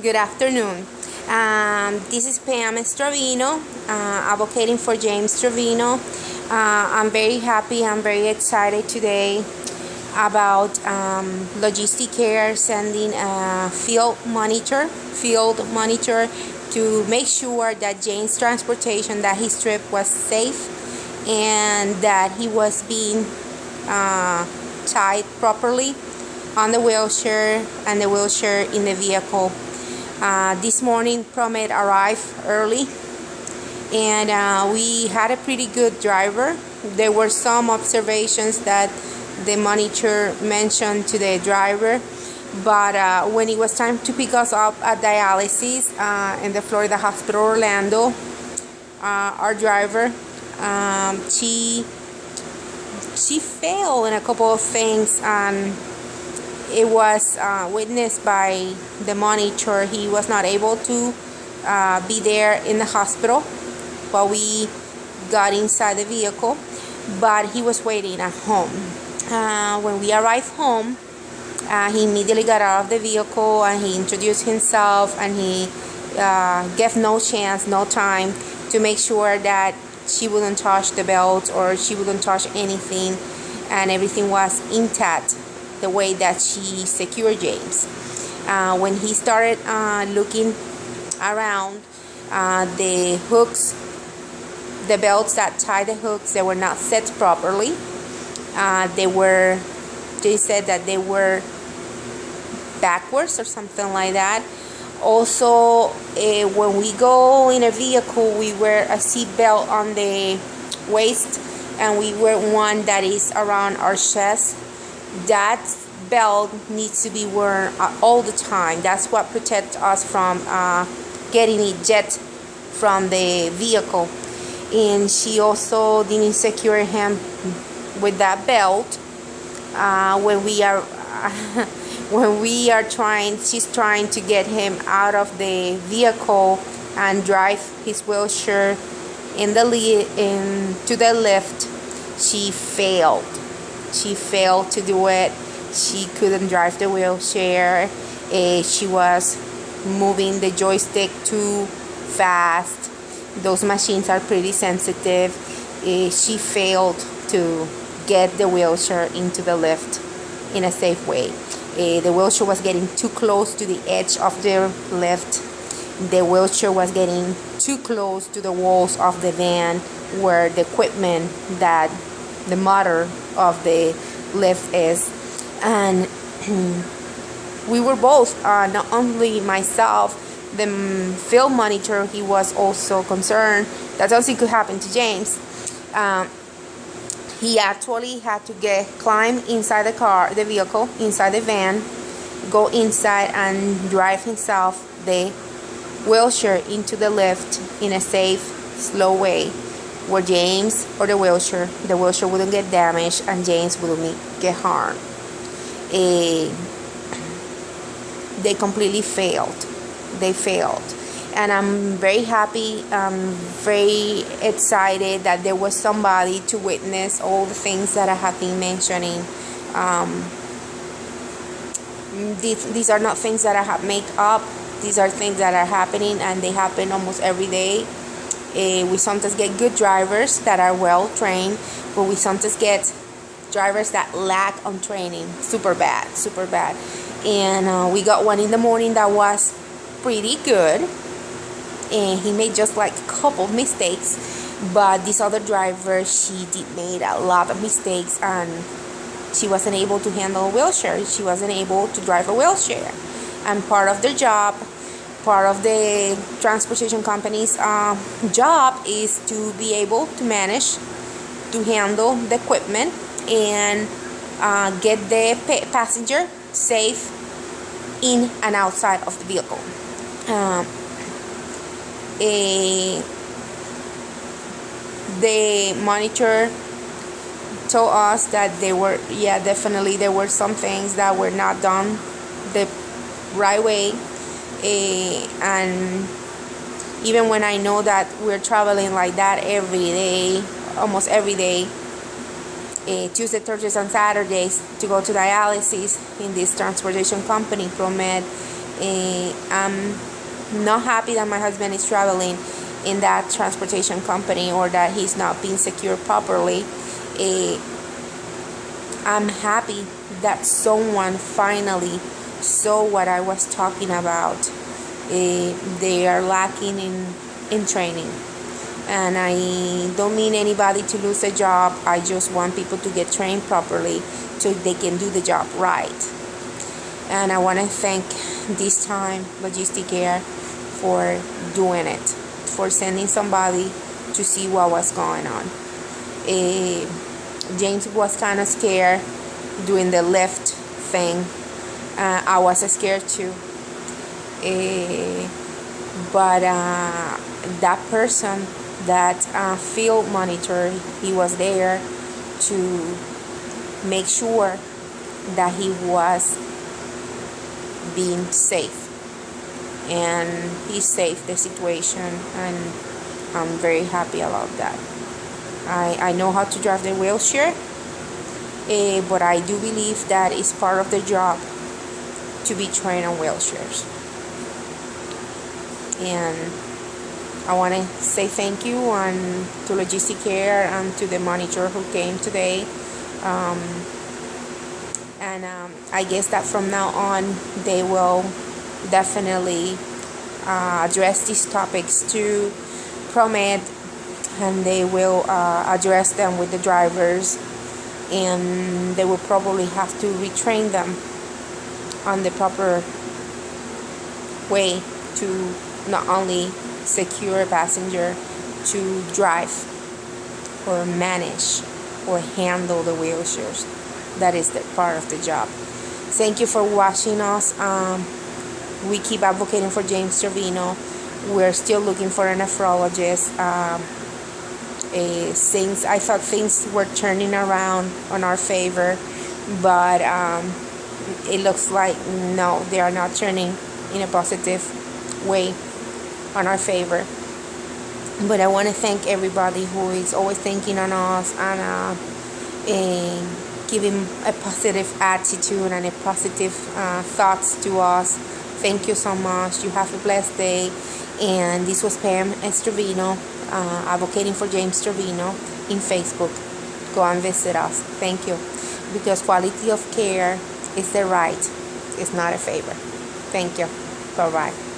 Good afternoon. This is Pam Stravino, advocating for James Stravino. I'm very happy, I'm very excited today about Logisticare sending a field monitor to make sure that James' transportation, that his trip was safe and that he was being tied properly on the wheelchair and the wheelchair in the vehicle. This morning, Promet arrived early, and we had a pretty good driver. There were some observations that the monitor mentioned to the driver, but when it was time to pick us up at dialysis in the Florida Hospital Orlando, our driver, she failed in a couple of things, and it was witnessed by the monitor. He was not able to be there in the hospital while we got inside the vehicle, but he was waiting at home. When we arrived home, he immediately got out of the vehicle and he introduced himself, and he gave no chance, no time to make sure that she wouldn't touch the belt or she wouldn't touch anything, and everything was intact the way that she secured James. When he started looking around, the hooks, the belts that tie the hooks, they were not set properly. They said that they were backwards or something like that. Also, when we go in a vehicle, we wear a seat belt on the waist, and we wear one that is around our chest. That belt needs to be worn all the time. That's what protects us from getting ejected from the vehicle. And she also didn't secure him with that belt. She's trying to get him out of the vehicle and drive his wheelchair to the lift. She failed to do it. She couldn't drive the wheelchair. She was moving the joystick too fast. Those machines are pretty sensitive. She failed to get the wheelchair into the lift in a safe way. The wheelchair was getting too close to the edge of the lift. The wheelchair was getting too close to the walls of the van, where the equipment, that the motor of the lift is. And we were both, not only myself, the field monitor, he was also concerned that something could happen to James. He actually had to climb inside the vehicle, inside the van, go inside and drive himself the wheelchair into the lift in a safe, slow way, where James or the wheelchair wouldn't get damaged and James wouldn't get harmed. They completely failed. They failed. And I'm very happy, very excited that there was somebody to witness all the things that I have been mentioning. These are not things that I have made up. These are things that are happening, and they happen almost every day. We sometimes get good drivers that are well trained, but we sometimes get drivers that lack on training, super bad. And we got one in the morning that was pretty good, and he made just like a couple of mistakes, but this other driver, she made a lot of mistakes, and she wasn't able to handle a wheelchair. She wasn't able to drive a wheelchair. And part of their job, part of the transportation company's job, is to be able to manage to handle the equipment and get the passenger safe in and outside of the vehicle. The monitor told us that there were some things that were not done the right way, and even when I know that we're traveling like that every day, almost every day, Tuesday, Thursdays, and Saturdays, to go to dialysis in this transportation company, Promed, I'm not happy that my husband is traveling in that transportation company, or that he's not being secured properly. I'm happy that someone finally saw what I was talking about. They are lacking in training. And I don't mean anybody to lose a job. I just want people to get trained properly so they can do the job right. And I want to thank this time Logisticare for doing it, for sending somebody to see what was going on. James was kind of scared doing the lift thing. I was scared too. But that person, that field monitor, he was there to make sure that he was being safe, and he saved the situation, and I'm very happy about that. I know how to drive the wheelchair, but I do believe that it's part of the job to be trained on wheelchairs. And I want to say thank you to Logisticare and to the manager who came today. I guess that from now on they will definitely address these topics to ProMed, and they will address them with the drivers, and they will probably have to retrain them on the proper way to not only secure a passenger, to drive or manage or handle the wheelchairs. That is the part of the job. Thank you for watching us. We keep advocating for James Stravino. We're still looking for a nephrologist. I thought things were turning around on our favor, but it looks like no, they are not turning in a positive way on our favor. But I want to thank everybody who is always thinking on us and giving a positive attitude and a positive thoughts to us. Thank you so much. You have a blessed day. And this was Pam Stravino, advocating for James Stravino in Facebook. Go and visit us. Thank you. Because quality of care is the right. It's not a favor. Thank you. Bye-bye.